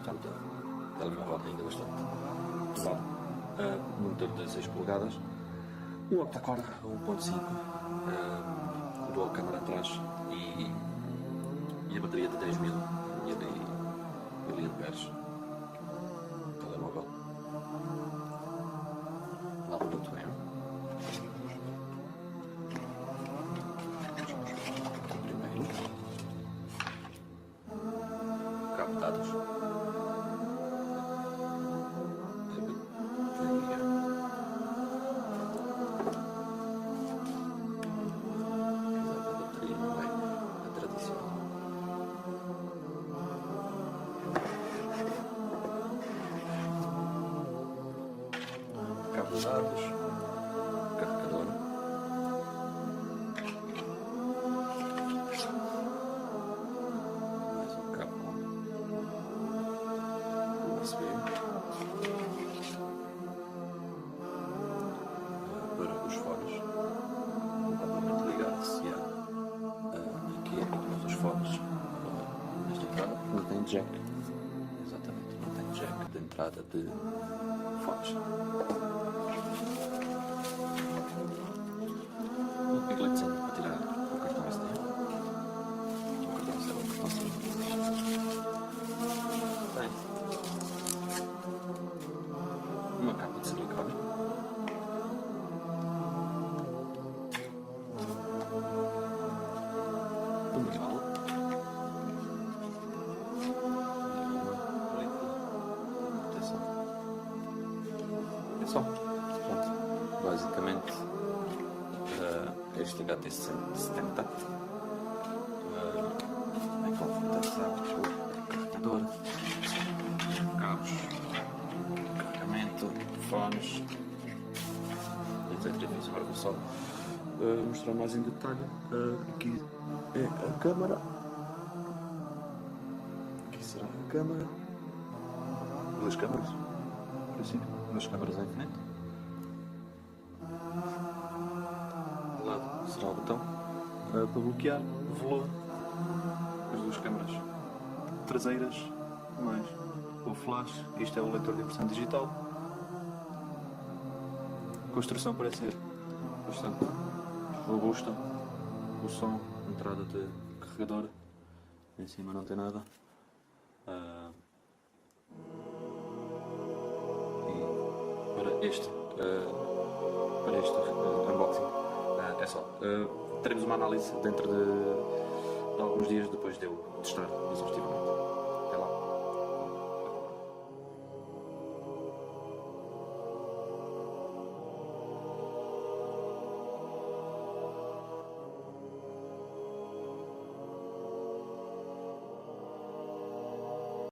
portanto, telemóvel ainda bastante pesado. Monitor de 6 polegadas, um octa-core 1.5, dual câmara atrás e a bateria de 10.000 mAh. Telemóvel nada muito bem. Primeiro, captados. Cabo de dados, carregador, mais um cabo USB para os fones, completamente ligado se há aqui os fones nesta entrada, não tem jack, exatamente, não tem jack de entrada de fones. Um pigletzinho para tirar o cartão SD. O cartão SD é o cartãozinho. Tem uma capa de silicone. Um manual. Proteção. É só. Pronto. Basicamente. Este HT70 é computador, carregador, cabos, carregamento, fones, etc. Agora vou só mostrar mais em detalhe. Aqui é a câmara, aqui será a câmara, duas câmaras, duas câmaras à frente. Será o botão para bloquear o volume, as duas câmaras traseiras, mais o flash. Isto é o leitor de impressão digital. A construção parece ser bastante robusta. O som, entrada de carregador, em cima não tem nada. E para este unboxing é só. Teremos uma análise dentro de alguns dias depois de eu testar exaustivamente.